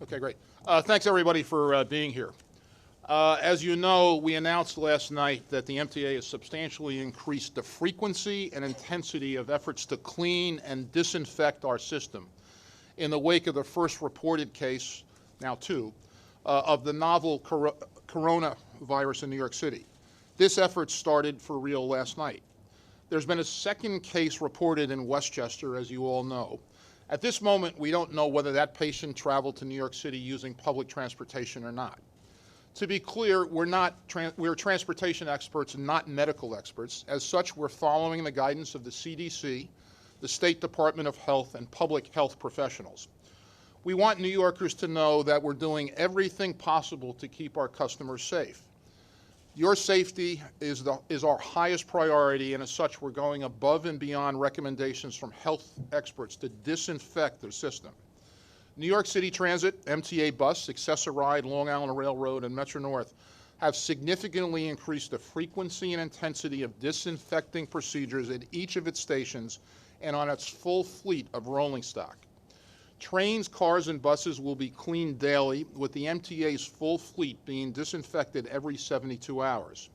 Okay, great. Thanks everybody for being here. As you know, we announced last night that the MTA has substantially increased the frequency and intensity of efforts to clean and disinfect our system in the wake of the first reported case, now two, of the novel coronavirus in New York City. This effort started for real last night. There's been a second case reported in Westchester, as you all know. At this moment, we don't know whether that patient traveled to New York City using public transportation or not. To be clear, we're transportation experts, not medical experts. As such, we're following the guidance of the CDC, the State Department of Health, and public health professionals. We want New Yorkers to know that we're doing everything possible to keep our customers safe. Your safety is our highest priority, and as such, we're going above and beyond recommendations from health experts to disinfect the system. New York City Transit, MTA Bus, Access-a-Ride, Long Island Railroad, and Metro North have significantly increased the frequency and intensity of disinfecting procedures at each of its stations and on its full fleet of rolling stock. Trains, cars, and buses will be cleaned daily, with the MTA's full fleet being disinfected every 72 hours.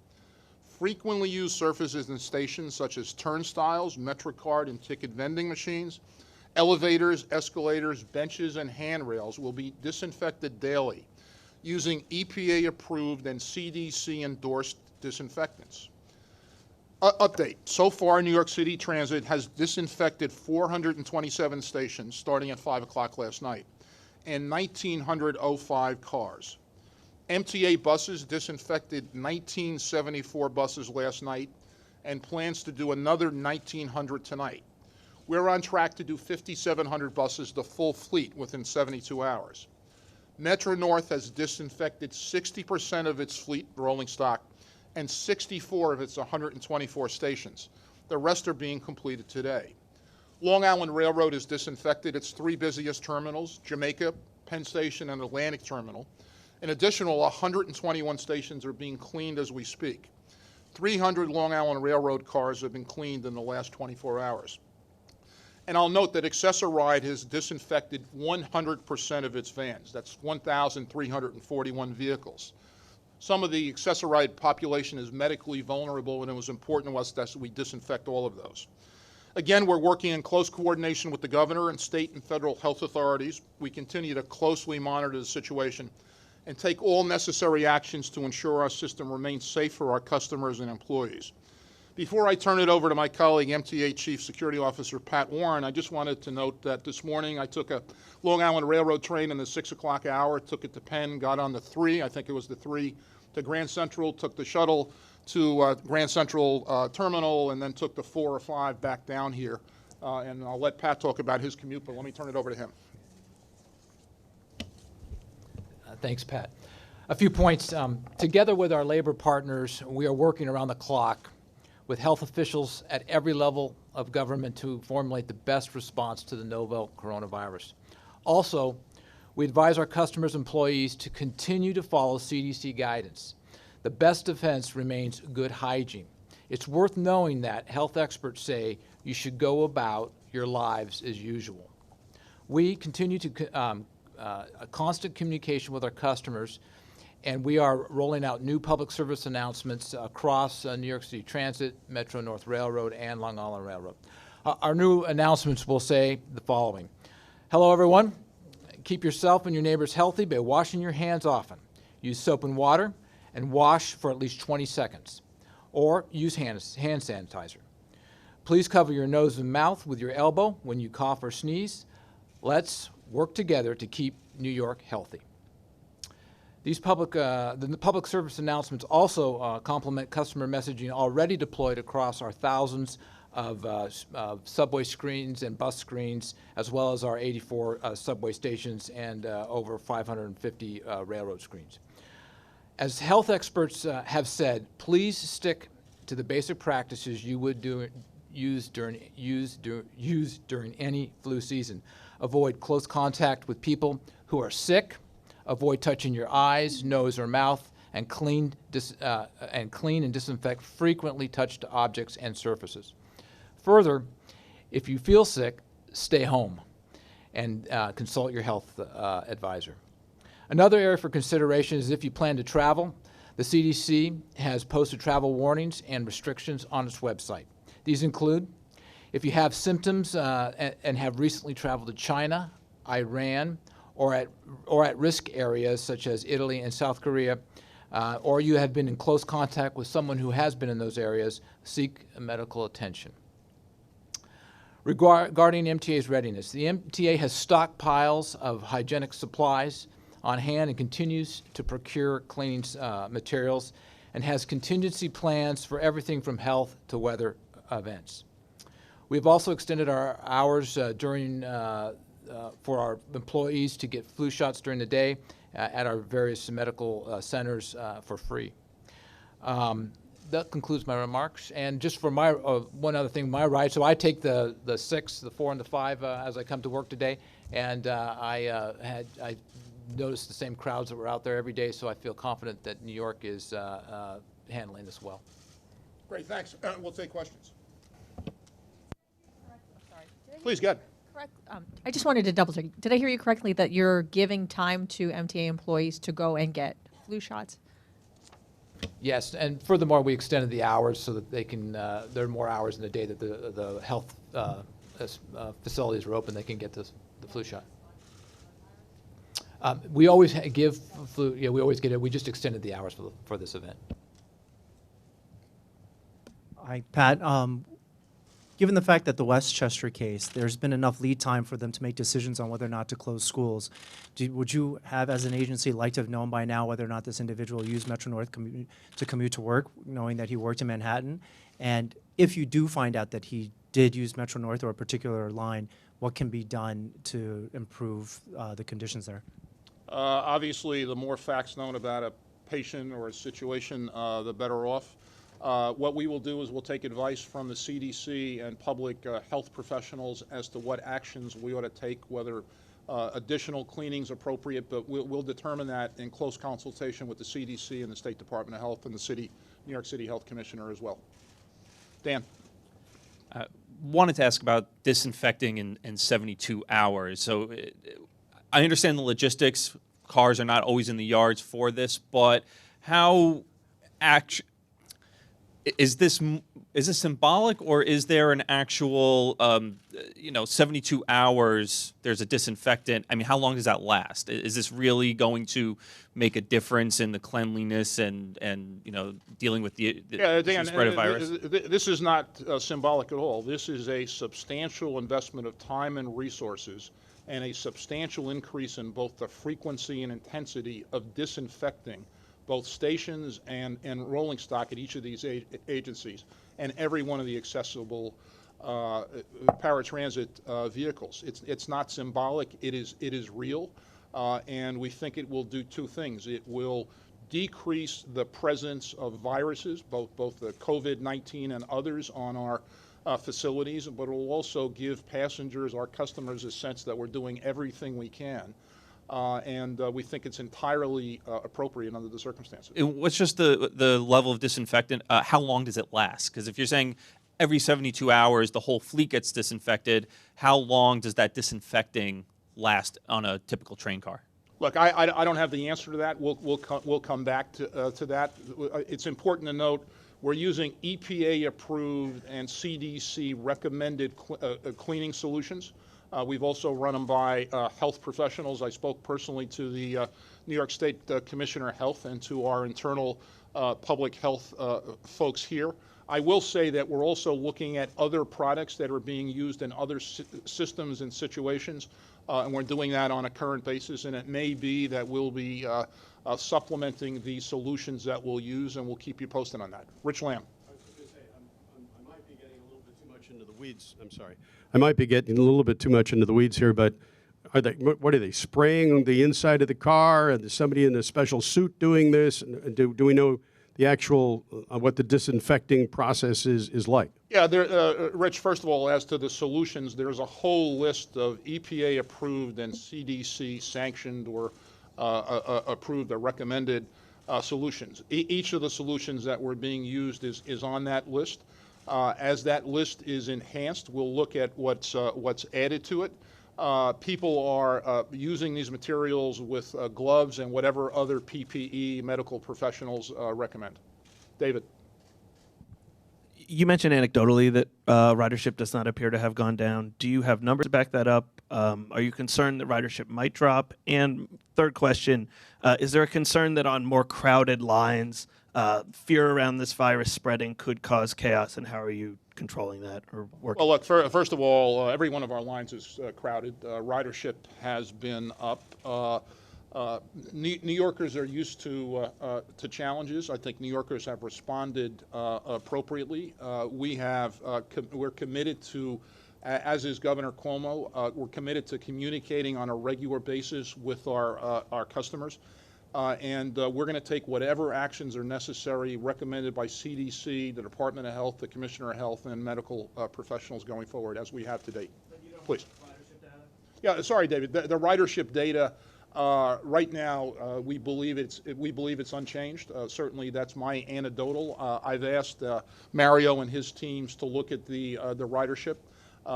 Frequently used surfaces and stations such as turnstiles, MetroCard and ticket vending machines, elevators, escalators, benches, and handrails will be disinfected daily using EPA-approved and CDC-endorsed disinfectants. Update. So far, New York City Transit has disinfected 427 stations starting at 5 o'clock last night and 1,905 cars. MTA buses disinfected 1,974 buses last night and plans to do another 1,900 tonight. We're on track to do 5,700 buses, the full fleet, within 72 hours. Metro North has disinfected 60% of its fleet rolling stock and 64 of its 124 stations. The rest are being completed today. Long Island Railroad has disinfected its three busiest terminals, Jamaica, Penn Station, and Atlantic Terminal. An additional 121 stations are being cleaned as we speak. 300 Long Island Railroad cars have been cleaned in the last 24 hours. And I'll note that Access-a-Ride has disinfected 100% of its vans. That's 1,341 vehicles. Some of the Access-a-Ride population is medically vulnerable, and it was important to us that we disinfect all of those. Again, we're working in close coordination with the governor and state and federal health authorities. We continue to closely monitor the situation and take all necessary actions to ensure our system remains safe for our customers and employees. Before I turn it over to my colleague, MTA Chief Security Officer Pat Warren, I just wanted to note that this morning I took a Long Island Railroad train in the 6 o'clock hour, took it to Penn, got on the 3, I think it was the 3, to Grand Central, took the shuttle to Grand Central Terminal, and then took the 4 or 5 back down here. And I'll let Pat talk about his commute, but let me turn it over to him. Thanks, Pat. A few points. Together with our labor partners, we are working around the clock with health officials at every level of government to formulate the best response to the novel coronavirus. Also, we advise our customers and employees to continue to follow CDC guidance. The best defense remains good hygiene. It's worth knowing that health experts say you should go about your lives as usual. We continue to a constant communication with our customers, and we are rolling out new public service announcements across New York City Transit, Metro North Railroad, and Long Island Railroad. Our new announcements will say the following. Hello, everyone. Keep yourself and your neighbors healthy by washing your hands often. Use soap and water and wash for at least 20 seconds. Or use hand sanitizer. Please cover your nose and mouth with your elbow when you cough or sneeze. Let's work together to keep New York healthy. These the public service announcements also complement customer messaging already deployed across our thousands of subway screens and bus screens, as well as our 84 subway stations and over 550 railroad screens. As health experts have said, please stick to the basic practices you would use during any flu season. Avoid close contact with people who are sick. Avoid touching your eyes, nose, or mouth, and clean and disinfect frequently touched objects and surfaces. Further, if you feel sick, stay home and consult your health advisor. Another area for consideration is if you plan to travel. The CDC has posted travel warnings and restrictions on its website. These include if you have symptoms and have recently traveled to China, Iran, or at risk areas such as Italy and South Korea, or you have been in close contact with someone who has been in those areas, seek medical attention. Regarding MTA's readiness, the MTA has stockpiles of hygienic supplies on hand and continues to procure cleaning materials and has contingency plans for everything from health to weather events. We've also extended our hours for our employees to get flu shots during the day at our various medical centers for free. That concludes my remarks. And just for my one other thing, my ride. So I take the 6, the 4, and the 5 as I come to work today, and I noticed the same crowds that were out there every day. So I feel confident that New York is handling this well. Great, thanks. We'll take questions. Sorry. Please, go ahead. Correct. I just wanted to double check. Did I hear you correctly that you're giving time to MTA employees to go and get flu shots? Yes, and furthermore, we extended the hours so that they can. There are more hours in the day that the health facilities are open. They can get the flu shot. We always give flu. Yeah, we always get it. We just extended the hours for this event. Hi, Pat. Given the fact that the Westchester case, there's been enough lead time for them to make decisions on whether or not to close schools. Would you have, as an agency, like to have known by now whether or not this individual used Metro North to commute to work, knowing that he worked in Manhattan? And if you do find out that he did use Metro North or a particular line, what can be done to improve the conditions there? Obviously, the more facts known about a patient or a situation, the better off. What we will do is we'll take advice from the CDC and public health professionals as to what actions we ought to take, whether additional cleaning is appropriate, but we'll determine that in close consultation with the CDC and the State Department of Health and the New York City Health Commissioner as well. Dan. Wanted to ask about disinfecting in 72 hours. So I understand the logistics. Cars are not always in the yards for this, but how is this symbolic, or is there an actual 72 hours there's a disinfectant? I mean, how long does that last? Is this really going to make a difference in the cleanliness and dealing with the Dan, spread of virus? This is not symbolic at all. This is a substantial investment of time and resources and a substantial increase in both the frequency and intensity of disinfecting both stations and rolling stock at each of these agencies and every one of the accessible paratransit vehicles. It's not symbolic. It is real, and we think it will do two things. It will decrease the presence of viruses, both the COVID-19 and others, on our facilities, but it will also give passengers, our customers, a sense that we're doing everything we can. And we think it's entirely appropriate under the circumstances. What's just the level of disinfectant? How long does it last? Because if you're saying every 72 hours the whole fleet gets disinfected, how long does that disinfecting last on a typical train car? Look, I don't have the answer to that. We'll come back to that. It's important to note we're using EPA-approved and CDC-recommended cleaning solutions. We've also run them by health professionals. I spoke personally to the New York State Commissioner of Health and to our internal public health folks here. I will say that we're also looking at other products that are being used in other systems and situations, and we're doing that on a current basis, and it may be that we'll be supplementing the solutions that we'll use, and we'll keep you posted on that. Rich Lamb. I was just going to say, I might be getting a little bit too much into the weeds. I'm sorry. I might be getting a little bit too much into the weeds here, but what are they, spraying the inside of the car? And is somebody in a special suit doing this? And do we know the actual, what the disinfecting process is like? Yeah, Rich, first of all, as to the solutions, there's a whole list of EPA-approved and CDC-sanctioned or approved or recommended solutions. Each of the solutions that were being used is on that list. As that list is enhanced, we'll look at what's added to it. People are using these materials with gloves and whatever other PPE medical professionals recommend. David. You mentioned anecdotally that ridership does not appear to have gone down. Do you have numbers to back that up? Are you concerned that ridership might drop? And third question, is there a concern that on more crowded lines, fear around this virus spreading could cause chaos, and how are you controlling that or working? Well, look, first of all, every one of our lines is crowded. Ridership has been up. New Yorkers are used to challenges. I think New Yorkers have responded appropriately. We're committed to, as is Governor Cuomo, we're committed to communicating on a regular basis with our customers. And we're going to take whatever actions are necessary recommended by CDC, the Department of Health, the Commissioner of Health, and medical professionals going forward, as we have to date. Please. Yeah, sorry, David. The ridership data right now, we believe it's unchanged. Certainly, that's my anecdotal. I've asked Mario and his teams to look at the ridership.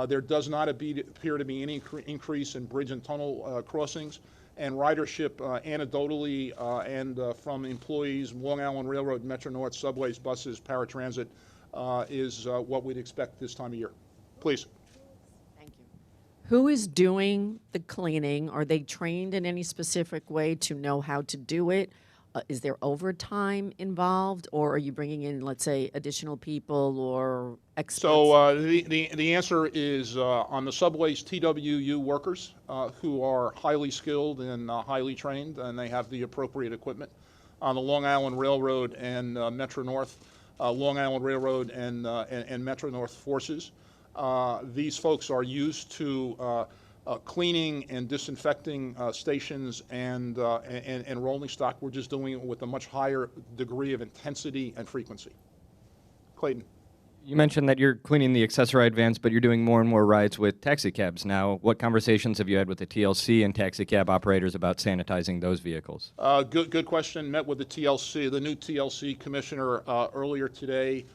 There does not appear to be any increase in bridge and tunnel crossings. And ridership anecdotally and from employees, Long Island Railroad, Metro North, subways, buses, paratransit is what we'd expect this time of year. Please. Thank you. Who is doing the cleaning? Are they trained in any specific way to know how to do it? Is there overtime involved, or are you bringing in, let's say, additional people or experts? So the answer is on the subways, TWU workers who are highly skilled and highly trained, and they have the appropriate equipment. On the Long Island Railroad and Metro North, Long Island Railroad and Metro North forces, these folks are used to cleaning and disinfecting stations and rolling stock. We're just doing it with a much higher degree of intensity and frequency. Clayton. You mentioned that you're cleaning the accessoride vans, but you're doing more and more rides with taxi cabs now. What conversations have you had with the TLC and taxi cab operators about sanitizing those vehicles? Good question. Met with the TLC, the new TLC commissioner earlier today.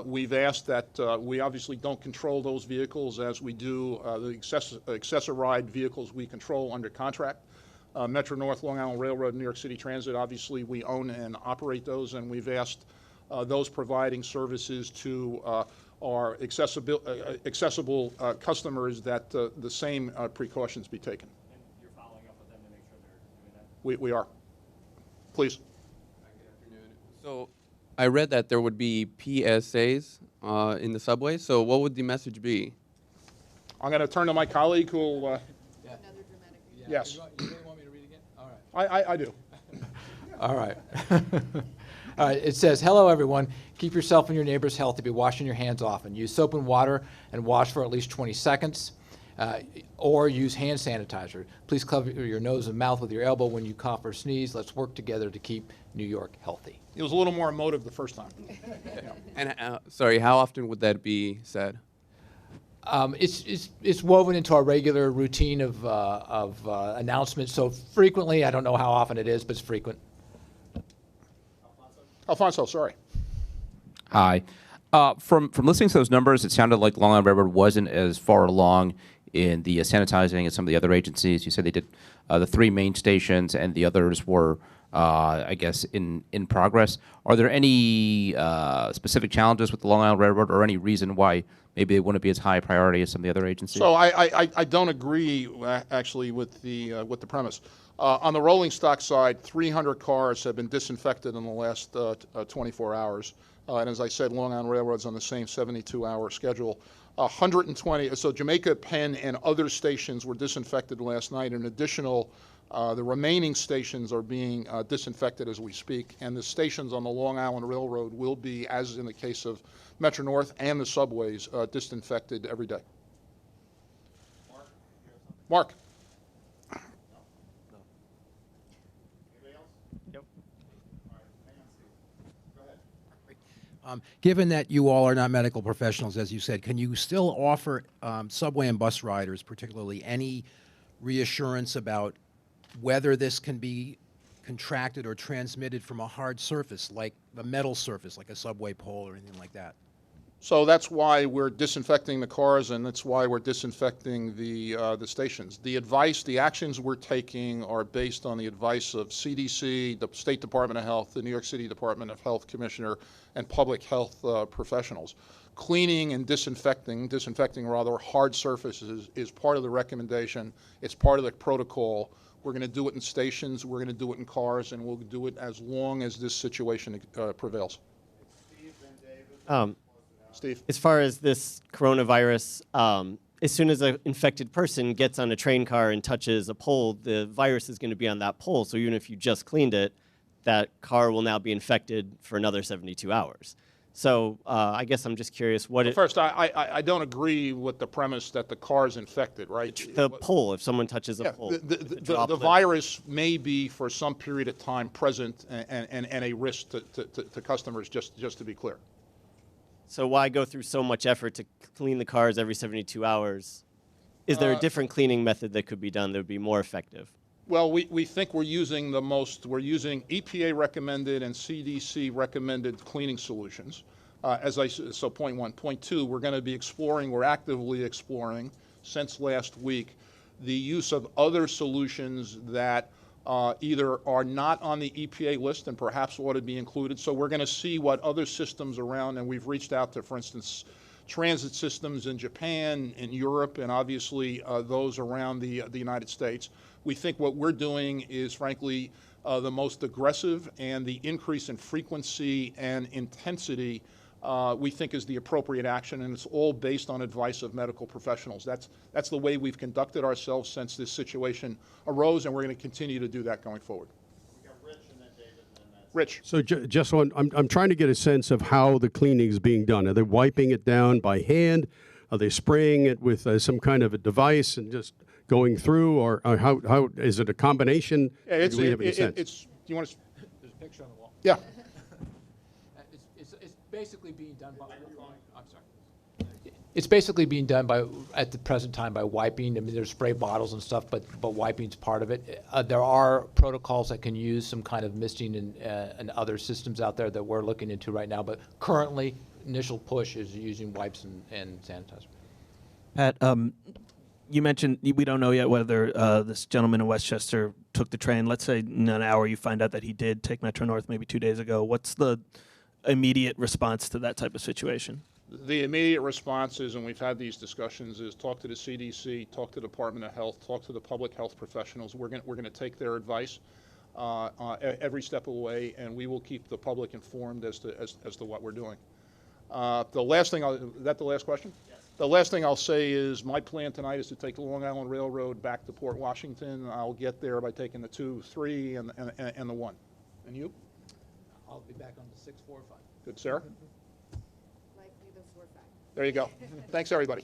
We've asked that we obviously don't control those vehicles as we do the accessoride vehicles we control under contract. Metro North, Long Island Railroad, New York City Transit, obviously we own and operate those, and we've asked those providing services to our accessible customers that the same precautions be taken. And you're following up with them to make sure they're doing that? We are. Please. Good afternoon. So I read that there would be PSAs in the subway. So what would the message be? I'm going to turn to my colleague who will. Another dramatic. Yes. You really want me to read again? All right. I do. All right. All right. It says, hello, everyone. Keep yourself and your neighbors healthy by washing your hands often. Use soap and water and wash for at least 20 seconds. Or use hand sanitizer. Please cover your nose and mouth with your elbow when you cough or sneeze. Let's work together to keep New York healthy. It was a little more emotive the first time. Yeah. And sorry, how often would that be said? It's woven into our regular routine of announcements. So frequently, I don't know how often it is, but it's frequent. Alfonso, sorry. Hi. From listening to those numbers, it sounded like Long Island Railroad wasn't as far along in the sanitizing as some of the other agencies. You said they did the 3 main stations, and the others were, I guess, in progress. Are there any specific challenges with the Long Island Railroad, or any reason why maybe they wouldn't be as high a priority as some of the other agencies? So I don't agree actually with the premise. On the rolling stock side, 300 cars have been disinfected in the last 24 hours. And as I said, Long Island Railroad's on the same 72-hour schedule. 120, so Jamaica, Penn, and other stations were disinfected last night. An additional, the remaining stations are being disinfected as we speak. And the stations on the Long Island Railroad will be, as in the case of Metro North and the subways, disinfected every day. Mark. Given that you all are not medical professionals, as you said, can you still offer subway and bus riders, particularly, any reassurance about whether this can be contracted or transmitted from a hard surface, like a metal surface, like a subway pole or anything like that? So that's why we're disinfecting the cars, and that's why we're disinfecting the stations. The advice, the actions we're taking are based on the advice of CDC, the State Department of Health, the New York City Department of Health Commissioner, and public health professionals. Cleaning and disinfecting rather hard surfaces is part of the recommendation. It's part of the protocol. We're going to do it in stations, we're going to do it in cars, and we'll do it as long as this situation prevails. Steve? As far as this coronavirus, as soon as an infected person gets on a train car and touches a pole, the virus is going to be on that pole. So even if you just cleaned it, that car will now be infected for another 72 hours. So I guess I'm just curious what First, I don't agree with the premise that the car is infected, right? the pole, if someone touches a Yeah, pole. the virus may be for some period of time present and a risk to customers, just to be clear. So why go through so much effort to clean the cars every 72 hours? Is there a different cleaning method that could be done that would be more effective? Well, we think we're using we're using EPA recommended and CDC recommended cleaning solutions. So point one. Point two, we're going to be we're actively exploring since last week the use of other solutions that either are not on the EPA list and perhaps ought to be included. So we're going to see what other systems around, and we've reached out to, for instance, transit systems in Japan, in Europe, and obviously those around the United States. We think what we're doing is, frankly, the most aggressive, and the increase in frequency and intensity we think is the appropriate action, and it's all based on advice of medical professionals. That's the way we've conducted ourselves since this situation arose, and we're going to continue to do that going forward. Rich. So just one, I'm trying to get a sense of how the cleaning is being done. Are they wiping it down by hand? Are they spraying it with some kind of a device and just going through, or how is it a combination? Yeah, Do we have any sense? do you want to? There's a picture on the wall. Yeah. It's basically being done by. I'm sorry. It's basically being done by, at the present time, by wiping. I mean, there's spray bottles and stuff, but wiping's part of it. There are protocols that can use some kind of misting and other systems out there that we're looking into right now. But currently, initial push is using wipes and sanitizer. Pat, you mentioned we don't know yet whether this gentleman in Westchester took the train. Let's say in an hour you find out that he did take Metro North maybe 2 days ago. What's the immediate response to that type of situation? The immediate response is, and we've had these discussions, is talk to the CDC, talk to the Department of Health, talk to the public health professionals. We're going to take their advice every step of the way, and we will keep the public informed as to what we're doing. The last thing, is that the last question? Yes. The last thing I'll say is my plan tonight is to take the Long Island Railroad back to Port Washington. I'll get there by taking the 2, 3, and the 1. And you? I'll be back on the 6, 4, 5. Good, Sarah? Likely the 4, 5. There you go. Thanks, everybody.